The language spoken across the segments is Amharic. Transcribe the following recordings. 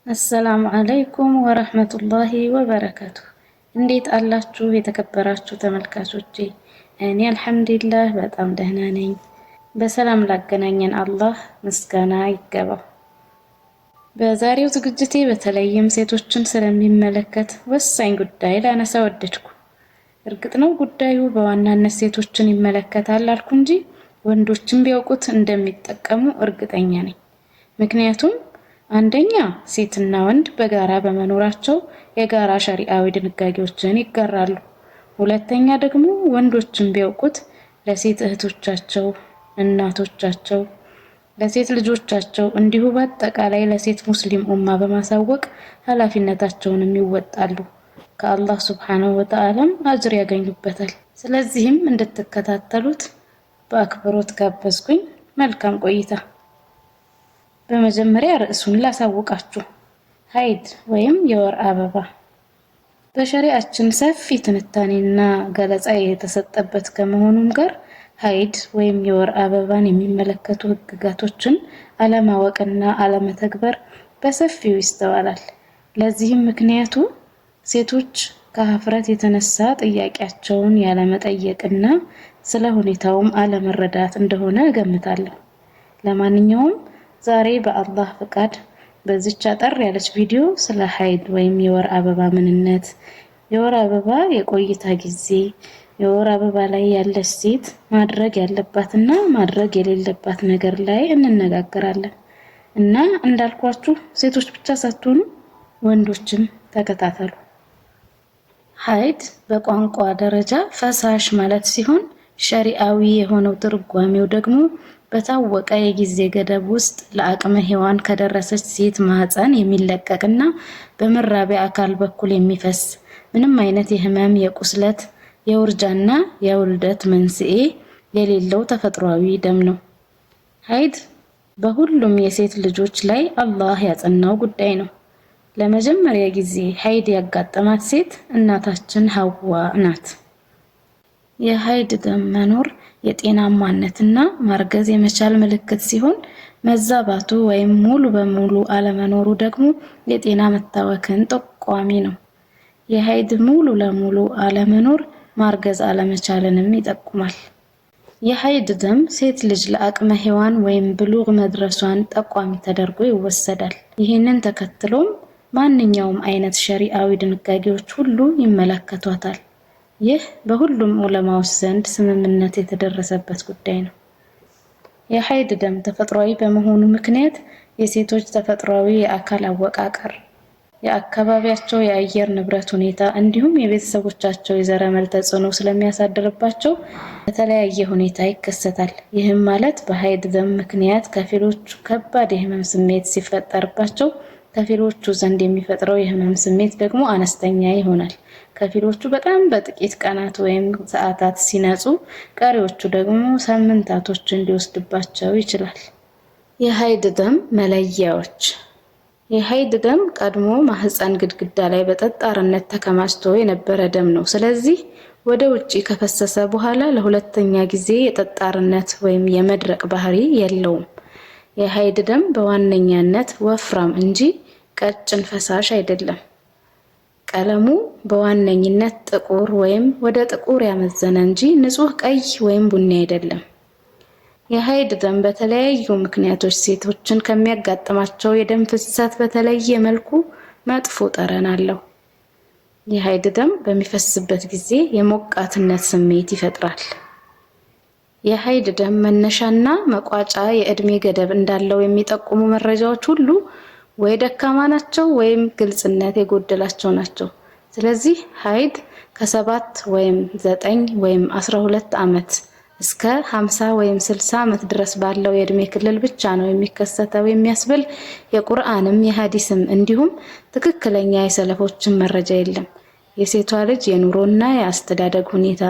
አሰላሙ አለይኩም ወራህመቱላሂ ወበረካቱ። እንዴት አላችሁ የተከበራችሁ ተመልካቾቼ? እኔ አልሐምዱሊላህ በጣም ደህና ነኝ። በሰላም ላገናኘን አላህ ምስጋና ይገባው። በዛሬው ዝግጅቴ በተለይም ሴቶችን ስለሚመለከት ወሳኝ ጉዳይ ላነሳ ወደድኩ። እርግጥ ነው ጉዳዩ በዋናነት ሴቶችን ይመለከታል አልኩ እንጂ ወንዶችም ቢያውቁት እንደሚጠቀሙ እርግጠኛ ነኝ። ምክንያቱም አንደኛ ሴትና ወንድ በጋራ በመኖራቸው የጋራ ሸሪዓዊ ድንጋጌዎችን ይጋራሉ። ሁለተኛ ደግሞ ወንዶችም ቢያውቁት ለሴት እህቶቻቸው፣ እናቶቻቸው፣ ለሴት ልጆቻቸው እንዲሁ በአጠቃላይ ለሴት ሙስሊም ኡማ በማሳወቅ ኃላፊነታቸውንም ይወጣሉ። ከአላህ ሱብሓነሁ ወተዓላም አጅር ያገኙበታል። ስለዚህም እንድትከታተሉት በአክብሮት ጋበዝኩኝ። መልካም ቆይታ። በመጀመሪያ ርዕሱን ላሳውቃችሁ። ሀይድ ወይም የወር አበባ በሸሪዓችን ሰፊ ትንታኔና ገለጻ የተሰጠበት ከመሆኑም ጋር ሀይድ ወይም የወር አበባን የሚመለከቱ ህግጋቶችን አለማወቅና አለመተግበር በሰፊው ይስተዋላል። ለዚህም ምክንያቱ ሴቶች ከሀፍረት የተነሳ ጥያቄያቸውን ያለመጠየቅና ስለ ሁኔታውም አለመረዳት እንደሆነ እገምታለሁ። ለማንኛውም ዛሬ በአላህ ፍቃድ በዚች አጠር ያለች ቪዲዮ ስለ ሀይድ ወይም የወር አበባ ምንነት፣ የወር አበባ የቆይታ ጊዜ፣ የወር አበባ ላይ ያለች ሴት ማድረግ ያለባትና ማድረግ የሌለባት ነገር ላይ እንነጋገራለን እና እንዳልኳችሁ ሴቶች ብቻ ሳትሆኑ ወንዶችም ተከታተሉ። ሀይድ በቋንቋ ደረጃ ፈሳሽ ማለት ሲሆን ሸሪዓዊ የሆነው ትርጓሜው ደግሞ በታወቀ የጊዜ ገደብ ውስጥ ለአቅመ ሔዋን ከደረሰች ሴት ማህፀን የሚለቀቅና በመራቢያ አካል በኩል የሚፈስ ምንም አይነት የህመም፣ የቁስለት፣ የውርጃና የውልደት መንስኤ የሌለው ተፈጥሯዊ ደም ነው። ሀይድ በሁሉም የሴት ልጆች ላይ አላህ ያጸናው ጉዳይ ነው። ለመጀመሪያ ጊዜ ሀይድ ያጋጠማት ሴት እናታችን ሐዋ ናት። የሀይድ ደም መኖር የጤናማነትና ማርገዝ የመቻል ምልክት ሲሆን መዛባቱ ወይም ሙሉ በሙሉ አለመኖሩ ደግሞ የጤና መታወክን ጠቋሚ ነው። የሀይድ ሙሉ ለሙሉ አለመኖር ማርገዝ አለመቻልንም ይጠቁማል። የሀይድ ደም ሴት ልጅ ለአቅመ ሔዋን ወይም ብሉግ መድረሷን ጠቋሚ ተደርጎ ይወሰዳል። ይህንን ተከትሎም ማንኛውም አይነት ሸሪዓዊ ድንጋጌዎች ሁሉ ይመለከቷታል። ይህ በሁሉም ዑለማዎች ዘንድ ስምምነት የተደረሰበት ጉዳይ ነው። የሀይድ ደም ተፈጥሯዊ በመሆኑ ምክንያት የሴቶች ተፈጥሯዊ የአካል አወቃቀር፣ የአካባቢያቸው የአየር ንብረት ሁኔታ እንዲሁም የቤተሰቦቻቸው የዘረመል ተጽዕኖ ስለሚያሳድርባቸው በተለያየ ሁኔታ ይከሰታል። ይህም ማለት በሀይድ ደም ምክንያት ከፊሎቹ ከባድ የህመም ስሜት ሲፈጠርባቸው፣ ከፊሎቹ ዘንድ የሚፈጥረው የህመም ስሜት ደግሞ አነስተኛ ይሆናል። ከፊሎቹ በጣም በጥቂት ቀናት ወይም ሰዓታት ሲነጹ፣ ቀሪዎቹ ደግሞ ሳምንታቶችን ሊወስድባቸው ይችላል። የሀይድ ደም መለያዎች። የሀይድ ደም ቀድሞ ማህፀን ግድግዳ ላይ በጠጣርነት ተከማችቶ የነበረ ደም ነው። ስለዚህ ወደ ውጪ ከፈሰሰ በኋላ ለሁለተኛ ጊዜ የጠጣርነት ወይም የመድረቅ ባህሪ የለውም። የሀይድ ደም በዋነኛነት ወፍራም እንጂ ቀጭን ፈሳሽ አይደለም። ቀለሙ በዋነኝነት ጥቁር ወይም ወደ ጥቁር ያመዘነ እንጂ ንጹህ ቀይ ወይም ቡኒ አይደለም። የሀይድ ደም በተለያዩ ምክንያቶች ሴቶችን ከሚያጋጥማቸው የደም ፍሰት በተለየ መልኩ መጥፎ ጠረን አለው። የሀይድ ደም በሚፈስበት ጊዜ የሞቃትነት ስሜት ይፈጥራል። የሀይድ ደም መነሻና መቋጫ የእድሜ ገደብ እንዳለው የሚጠቁሙ መረጃዎች ሁሉ ወይ ደካማ ናቸው ወይም ግልጽነት የጎደላቸው ናቸው። ስለዚህ ሀይድ ከ7 ወይም 9 ወይም 12 ዓመት እስከ 50 ወይም 60 ዓመት ድረስ ባለው የእድሜ ክልል ብቻ ነው የሚከሰተው የሚያስብል የቁርአንም የሐዲስም እንዲሁም ትክክለኛ የሰለፎችን መረጃ የለም። የሴቷ ልጅ የኑሮና የአስተዳደግ ሁኔታ፣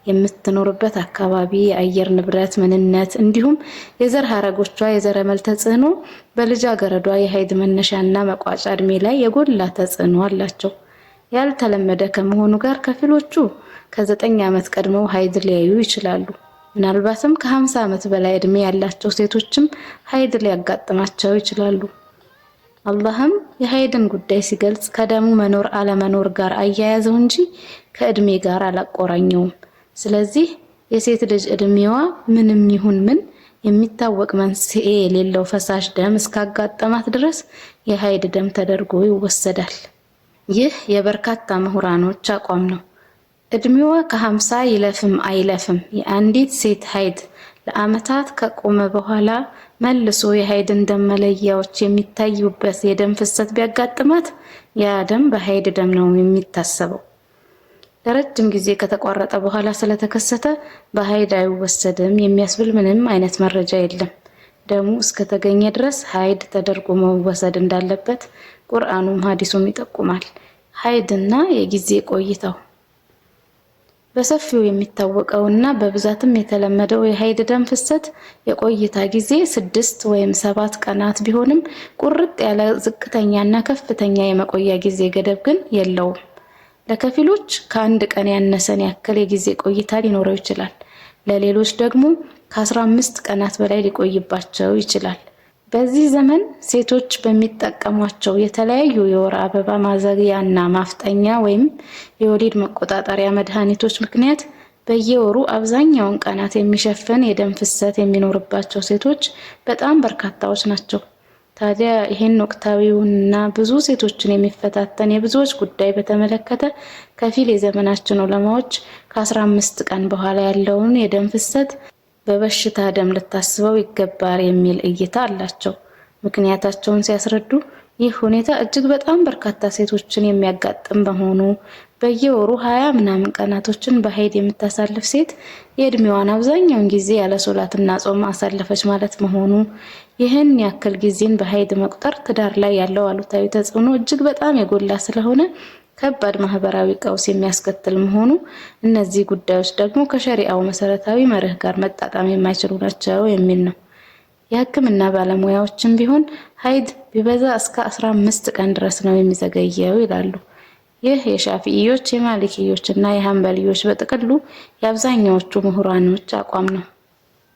የምትኖርበት አካባቢ የአየር ንብረት ምንነት እንዲሁም የዘር ሐረጎቿ የዘረመል ተጽዕኖ በልጃገረዷ የሀይድ መነሻና መቋጫ እድሜ ላይ የጎላ ተጽዕኖ አላቸው። ያልተለመደ ከመሆኑ ጋር ከፊሎቹ ከ9 ዓመት ቀድመው ሀይድ ሊያዩ ይችላሉ። ምናልባትም ከ50 ዓመት በላይ እድሜ ያላቸው ሴቶችም ሀይድ ሊያጋጥማቸው ይችላሉ። አላህም የሀይድን ጉዳይ ሲገልጽ ከደሙ መኖር አለመኖር ጋር አያያዘው እንጂ ከእድሜ ጋር አላቆራኘውም። ስለዚህ የሴት ልጅ እድሜዋ ምንም ይሁን ምን የሚታወቅ መንስኤ የሌለው ፈሳሽ ደም እስካጋጠማት ድረስ የሀይድ ደም ተደርጎ ይወሰዳል። ይህ የበርካታ ምሁራኖች አቋም ነው። እድሜዋ ከ50 ይለፍም አይለፍም የአንዲት ሴት ሀይድ ለዓመታት ከቆመ በኋላ መልሶ የሀይድን ደም መለያዎች የሚታዩበት የደም ፍሰት ቢያጋጥማት ያ ደም በሀይድ ደም ነው የሚታሰበው። ለረጅም ጊዜ ከተቋረጠ በኋላ ስለተከሰተ በሀይድ አይወሰድም የሚያስብል ምንም አይነት መረጃ የለም። ደሙ እስከተገኘ ድረስ ሀይድ ተደርጎ መወሰድ እንዳለበት ቁርአኑም ሐዲሱም ይጠቁማል። ሀይድና የጊዜ ቆይታው በሰፊው የሚታወቀውና በብዛትም የተለመደው የሀይድ ደም ፍሰት የቆይታ ጊዜ 6 ወይም 7 ቀናት ቢሆንም ቁርጥ ያለ ዝቅተኛና ከፍተኛ የመቆያ ጊዜ ገደብ ግን የለውም። ለከፊሎች ከአንድ ቀን ያነሰን ያክል የጊዜ ቆይታ ሊኖረው ይችላል። ለሌሎች ደግሞ ከ15 ቀናት በላይ ሊቆይባቸው ይችላል። በዚህ ዘመን ሴቶች በሚጠቀሟቸው የተለያዩ የወር አበባ ማዘግያና ማፍጠኛ ወይም የወሊድ መቆጣጠሪያ መድኃኒቶች ምክንያት በየወሩ አብዛኛውን ቀናት የሚሸፍን የደም ፍሰት የሚኖርባቸው ሴቶች በጣም በርካታዎች ናቸው። ታዲያ ይሄን ወቅታዊውንና ብዙ ሴቶችን የሚፈታተን የብዙዎች ጉዳይ በተመለከተ ከፊል የዘመናችን ዑለማዎች ከ15 ቀን በኋላ ያለውን የደም ፍሰት በበሽታ ደም ልታስበው ይገባል የሚል እይታ አላቸው። ምክንያታቸውን ሲያስረዱ ይህ ሁኔታ እጅግ በጣም በርካታ ሴቶችን የሚያጋጥም በመሆኑ በየወሩ 20 ምናምን ቀናቶችን በሀይድ የምታሳልፍ ሴት የእድሜዋን አብዛኛውን ጊዜ ያለ ሶላትና ጾም አሳለፈች ማለት መሆኑ፣ ይህን ያክል ጊዜን በሀይድ መቁጠር ትዳር ላይ ያለው አሉታዊ ተጽዕኖ እጅግ በጣም የጎላ ስለሆነ ከባድ ማህበራዊ ቀውስ የሚያስከትል መሆኑ፣ እነዚህ ጉዳዮች ደግሞ ከሸሪዓው መሰረታዊ መርህ ጋር መጣጣም የማይችሉ ናቸው የሚል ነው። የሕክምና ባለሙያዎችም ቢሆን ሀይድ ቢበዛ እስከ 15 ቀን ድረስ ነው የሚዘገየው ይላሉ። ይህ የሻፊዒዎች፣ የማሊኪዎች እና የሐንበሊዎች በጥቅሉ የአብዛኛዎቹ ምሁራኖች አቋም ነው።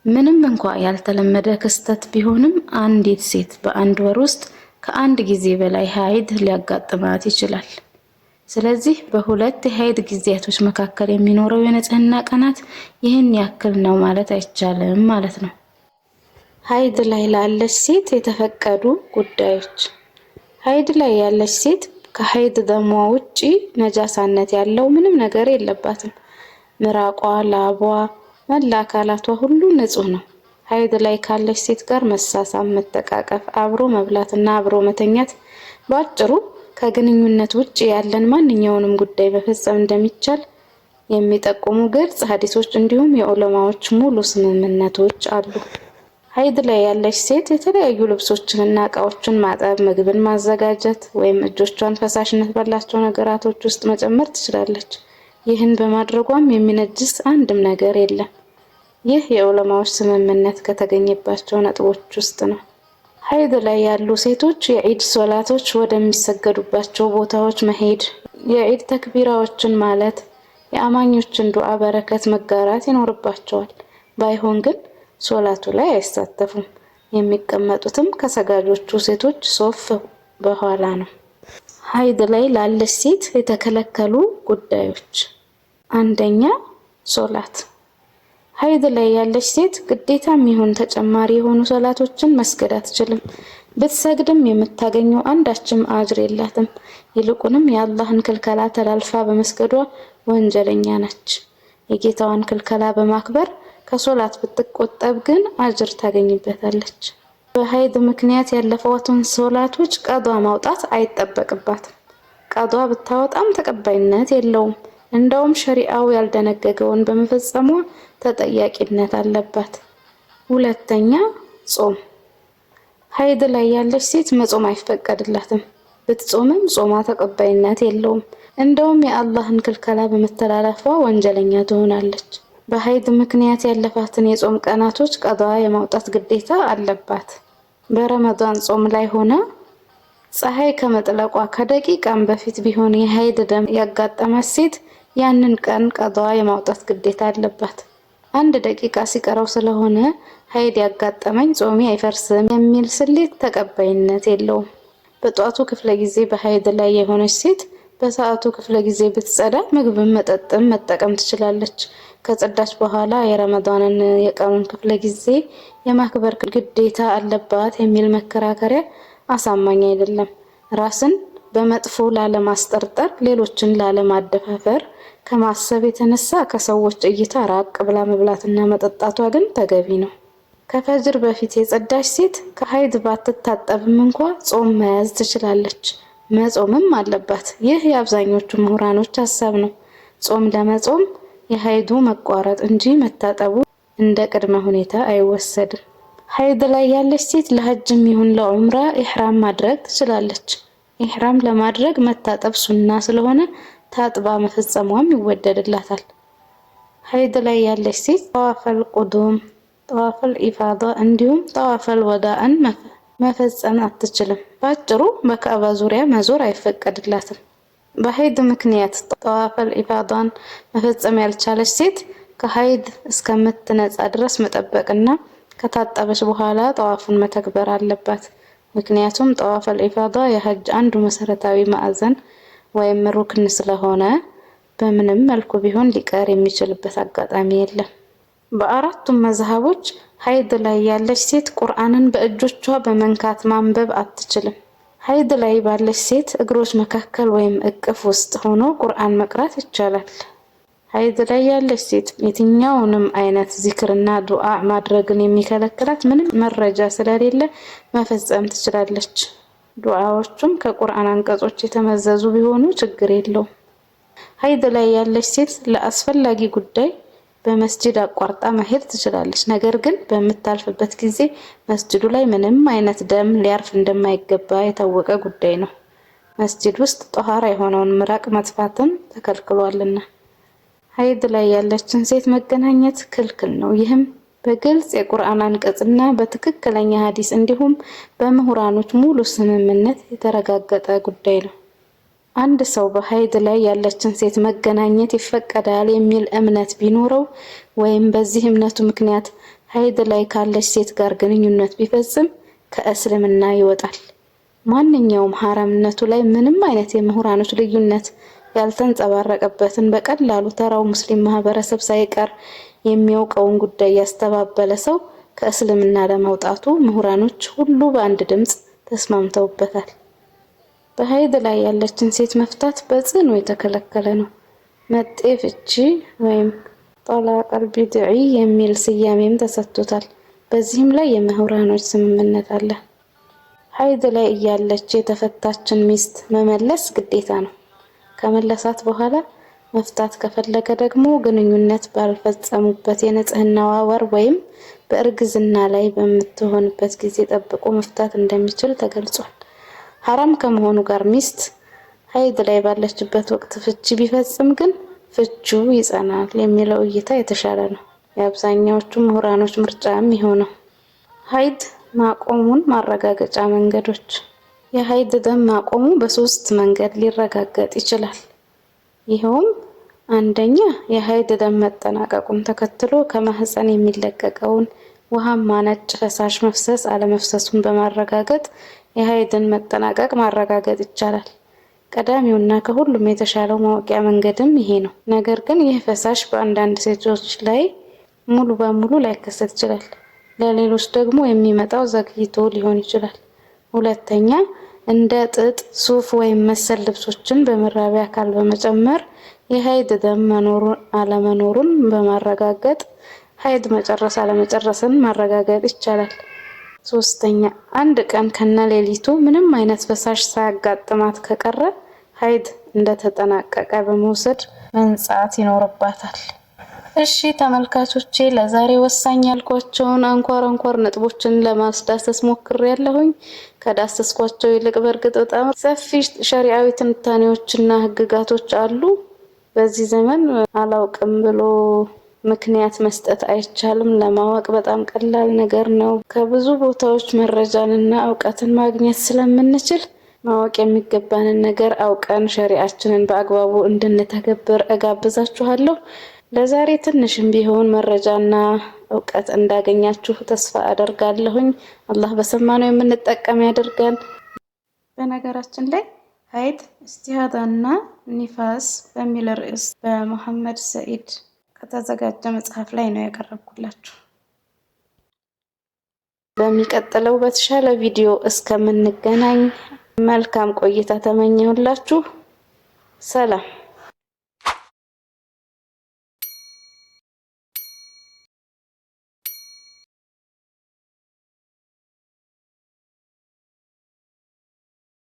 ምንም እንኳ ያልተለመደ ክስተት ቢሆንም አንዲት ሴት በአንድ ወር ውስጥ ከአንድ ጊዜ በላይ ሀይድ ሊያጋጥማት ይችላል። ስለዚህ በሁለት የሀይድ ጊዜያቶች መካከል የሚኖረው የንጽህና ቀናት ይህን ያክል ነው ማለት አይቻልም ማለት ነው። ሀይድ ላይ ላለች ሴት የተፈቀዱ ጉዳዮች። ሀይድ ላይ ያለች ሴት ከሀይድ ደሟ ውጪ ነጃሳነት ያለው ምንም ነገር የለባትም። ምራቋ፣ ላቧ፣ መላ አካላቷ ሁሉ ንጹህ ነው። ሀይድ ላይ ካለች ሴት ጋር መሳሳም፣ መተቃቀፍ፣ አብሮ መብላትና አብሮ መተኛት፣ በአጭሩ ከግንኙነት ውጪ ያለን ማንኛውንም ጉዳይ መፈጸም እንደሚቻል የሚጠቁሙ ግልጽ ሐዲሶች እንዲሁም የዑለማዎች ሙሉ ስምምነቶች አሉ። ሀይድ ላይ ያለች ሴት የተለያዩ ልብሶችንና እቃዎችን ማጠብ፣ ምግብን ማዘጋጀት ወይም እጆቿን ፈሳሽነት ባላቸው ነገራቶች ውስጥ መጨመር ትችላለች። ይህን በማድረጓም የሚነጅስ አንድም ነገር የለም። ይህ የዑለማዎች ስምምነት ከተገኘባቸው ነጥቦች ውስጥ ነው። ሀይድ ላይ ያሉ ሴቶች የዒድ ሶላቶች ወደሚሰገዱባቸው ቦታዎች መሄድ፣ የዒድ ተክቢራዎችን ማለት፣ የአማኞችን ዱዓ በረከት መጋራት ይኖርባቸዋል። ባይሆን ግን ሶላቱ ላይ አይሳተፉም። የሚቀመጡትም ከሰጋጆቹ ሴቶች ሶፍ በኋላ ነው። ሀይድ ላይ ላለች ሴት የተከለከሉ ጉዳዮች፣ አንደኛ ሶላት። ሀይድ ላይ ያለች ሴት ግዴታም ይሁን ተጨማሪ የሆኑ ሶላቶችን መስገድ አትችልም። ብትሰግድም የምታገኘው አንዳችም አጅር የላትም። ይልቁንም የአላህን ክልከላ ተላልፋ በመስገዷ ወንጀለኛ ነች። የጌታዋን ክልከላ በማክበር ከሶላት ብትቆጠብ ግን አጅር ታገኝበታለች። በሀይድ ምክንያት ያለፈዋትን ሶላቶች ቀዷ ማውጣት አይጠበቅባትም። ቀዷ ብታወጣም ተቀባይነት የለውም። እንደውም ሸሪዓው ያልደነገገውን በመፈጸሟ ተጠያቂነት አለባት። ሁለተኛ ጾም። ሀይድ ላይ ያለች ሴት መጾም አይፈቀድላትም። ብትጾምም ጾሟ ተቀባይነት የለውም። እንደውም የአላህን ክልከላ በመተላለፏ ወንጀለኛ ትሆናለች። በሀይድ ምክንያት ያለፋትን የጾም ቀናቶች ቀዷ የማውጣት ግዴታ አለባት። በረመዳን ጾም ላይ ሆነ ፀሐይ ከመጥለቋ ከደቂቃም በፊት ቢሆን የሀይድ ደም ያጋጠማት ሴት ያንን ቀን ቀዷ የማውጣት ግዴታ አለባት። 1 ደቂቃ ሲቀረው ስለሆነ ሀይድ ያጋጠመኝ ጾሜ አይፈርስም የሚል ስሌት ተቀባይነት የለውም። በጧቱ ክፍለ ጊዜ በሀይድ ላይ የሆነች ሴት በሰዓቱ ክፍለ ጊዜ ብትጸዳ ምግብም መጠጥም መጠቀም ትችላለች። ከጸዳች በኋላ የረመዳንን የቀኑን ክፍለ ጊዜ የማክበር ግዴታ አለባት የሚል መከራከሪያ አሳማኝ አይደለም። ራስን በመጥፎ ላለማስጠርጠር፣ ሌሎችን ላለማደፋፈር ከማሰብ የተነሳ ከሰዎች እይታ ራቅ ብላ መብላትና መጠጣቷ ግን ተገቢ ነው። ከፈጅር በፊት የጸዳች ሴት ከሀይድ ባትታጠብም እንኳ ጾም መያዝ ትችላለች፣ መጾምም አለባት። ይህ የአብዛኞቹ ምሁራኖች ሀሳብ ነው። ጾም ለመጾም የሀይዱ መቋረጥ እንጂ መታጠቡ እንደ ቅድመ ሁኔታ አይወሰድም። ሀይድ ላይ ያለች ሴት ለሐጅም ይሁን ለዑምራ ኢህራም ማድረግ ትችላለች። ኢህራም ለማድረግ መታጠብ ሱና ስለሆነ ታጥባ መፈጸሟም ይወደድላታል። ሀይድ ላይ ያለች ሴት ጠዋፈል ቁዱም፣ ጠዋፈል ኢፋዳ እንዲሁም ጠዋፈል ወዳእን መፈጸም አትችልም። ባጭሩ በካዕባ ዙሪያ መዞር አይፈቀድላትም። በሀይድ ምክንያት ጠዋፈል ኢፋዳን መፈጸም ያልቻለች ሴት ከሀይድ እስከምትነጻ ድረስ መጠበቅና ከታጠበች በኋላ ጠዋፉን መተግበር አለባት። ምክንያቱም ጠዋፈል ኢፋዳ የሐጅ አንዱ መሰረታዊ ማዕዘን ወይም ሩክን ስለሆነ በምንም መልኩ ቢሆን ሊቀር የሚችልበት አጋጣሚ የለም። በአራቱም መዝሃቦች ሀይድ ላይ ያለች ሴት ቁርአንን በእጆቿ በመንካት ማንበብ አትችልም። ሀይድ ላይ ባለች ሴት እግሮች መካከል ወይም እቅፍ ውስጥ ሆኖ ቁርአን መቅራት ይቻላል። ሀይድ ላይ ያለች ሴት የትኛውንም አይነት ዚክርና ዱዓ ማድረግን የሚከለክላት ምንም መረጃ ስለሌለ መፈጸም ትችላለች። ዱዓዎቹም ከቁርአን አንቀጾች የተመዘዙ ቢሆኑ ችግር የለውም። ሀይድ ላይ ያለች ሴት ለአስፈላጊ ጉዳይ በመስጂድ አቋርጣ መሄድ ትችላለች። ነገር ግን በምታልፍበት ጊዜ መስጂዱ ላይ ምንም አይነት ደም ሊያርፍ እንደማይገባ የታወቀ ጉዳይ ነው። መስጂድ ውስጥ ጧሃራ የሆነውን ምራቅ መጥፋትም ተከልክሏልና። ሀይድ ላይ ያለችን ሴት መገናኘት ክልክል ነው። ይህም በግልጽ የቁርአን አንቀጽና በትክክለኛ ሐዲስ እንዲሁም በምሁራኖች ሙሉ ስምምነት የተረጋገጠ ጉዳይ ነው። አንድ ሰው በሀይድ ላይ ያለችን ሴት መገናኘት ይፈቀዳል የሚል እምነት ቢኖረው ወይም በዚህ እምነቱ ምክንያት ሀይድ ላይ ካለች ሴት ጋር ግንኙነት ቢፈጽም ከእስልምና ይወጣል። ማንኛውም ሐራምነቱ ላይ ምንም አይነት የምሁራኖች ልዩነት ያልተንጸባረቀበትን በቀላሉ ተራው ሙስሊም ማህበረሰብ ሳይቀር የሚያውቀውን ጉዳይ ያስተባበለ ሰው ከእስልምና ለመውጣቱ ምሁራኖች ሁሉ በአንድ ድምፅ ተስማምተውበታል። በሀይድ ላይ ያለችን ሴት መፍታት በጽኑ የተከለከለ ነው። መጤ ፍቺ ወይም ጠላቀል ቢድዒ የሚል ስያሜም ተሰጥቶታል። በዚህም ላይ የምሁራኖች ስምምነት አለ። ሀይድ ላይ እያለች የተፈታችን ሚስት መመለስ ግዴታ ነው። ከመለሳት በኋላ መፍታት ከፈለገ ደግሞ ግንኙነት ባልፈጸሙበት የንጽህናዋ ወር ወይም በእርግዝና ላይ በምትሆንበት ጊዜ ጠብቆ መፍታት እንደሚችል ተገልጿል። ሐራም ከመሆኑ ጋር ሚስት ሀይድ ላይ ባለችበት ወቅት ፍቺ ቢፈጽም ግን ፍቹ ይጸናል የሚለው እይታ የተሻለ ነው። የአብዛኛዎቹ ምሁራኖች ምርጫም የሆነው ሀይድ ማቆሙን ማረጋገጫ መንገዶች። የሀይድ ደም ማቆሙ በሶስት መንገድ ሊረጋገጥ ይችላል። ይኸውም አንደኛ የሀይድ ደም መጠናቀቁን ተከትሎ ከማህፀን የሚለቀቀውን ውሃማ ነጭ ፈሳሽ መፍሰስ አለመፍሰሱን በማረጋገጥ የሀይድን መጠናቀቅ ማረጋገጥ ይቻላል። ቀዳሚውና ከሁሉም የተሻለው ማወቂያ መንገድም ይሄ ነው። ነገር ግን ይህ ፈሳሽ በአንዳንድ ሴቶች ላይ ሙሉ በሙሉ ላይከሰት ይችላል። ለሌሎች ደግሞ የሚመጣው ዘግይቶ ሊሆን ይችላል። ሁለተኛ እንደ ጥጥ፣ ሱፍ ወይም መሰል ልብሶችን በመራቢያ አካል በመጨመር የሀይድ ደም መኖሩን አለመኖሩን በማረጋገጥ ሀይድ መጨረስ አለመጨረስን ማረጋገጥ ይቻላል። ሶስተኛ አንድ ቀን ከነሌሊቱ ምንም አይነት ፈሳሽ ሳያጋጥማት ከቀረ ሀይድ እንደተጠናቀቀ በመውሰድ መንጻት ይኖርባታል። እሺ ተመልካቾቼ ለዛሬ ወሳኝ ያልኳቸውን አንኳር ነጥቦችን ለማስዳሰስ ሞክሬያለሁኝ። ከዳሰስኳቸው ይልቅ በርግጥ በጣም ሰፊ ሸሪዓዊ ትንታኔዎችና ህግጋቶች አሉ። በዚህ ዘመን አላውቅም ብሎ ምክንያት መስጠት አይቻልም። ለማወቅ በጣም ቀላል ነገር ነው። ከብዙ ቦታዎች መረጃንና እውቀትን ማግኘት ስለምንችል ማወቅ የሚገባንን ነገር አውቀን ሸሪዓችንን በአግባቡ እንድንተገብር እጋብዛችኋለሁ። ለዛሬ ትንሽም ቢሆን መረጃና እውቀት እንዳገኛችሁ ተስፋ አደርጋለሁኝ። አላህ በሰማነው የምንጠቀም ያድርገን። በነገራችን ላይ ሀይድ ኢስቲሃዳና ኒፋስ በሚል ርዕስ በመሐመድ ሰኢድ ከተዘጋጀ መጽሐፍ ላይ ነው ያቀረብኩላችሁ። በሚቀጥለው በተሻለ ቪዲዮ እስከምንገናኝ መልካም ቆይታ ተመኘሁላችሁ። ሰላም።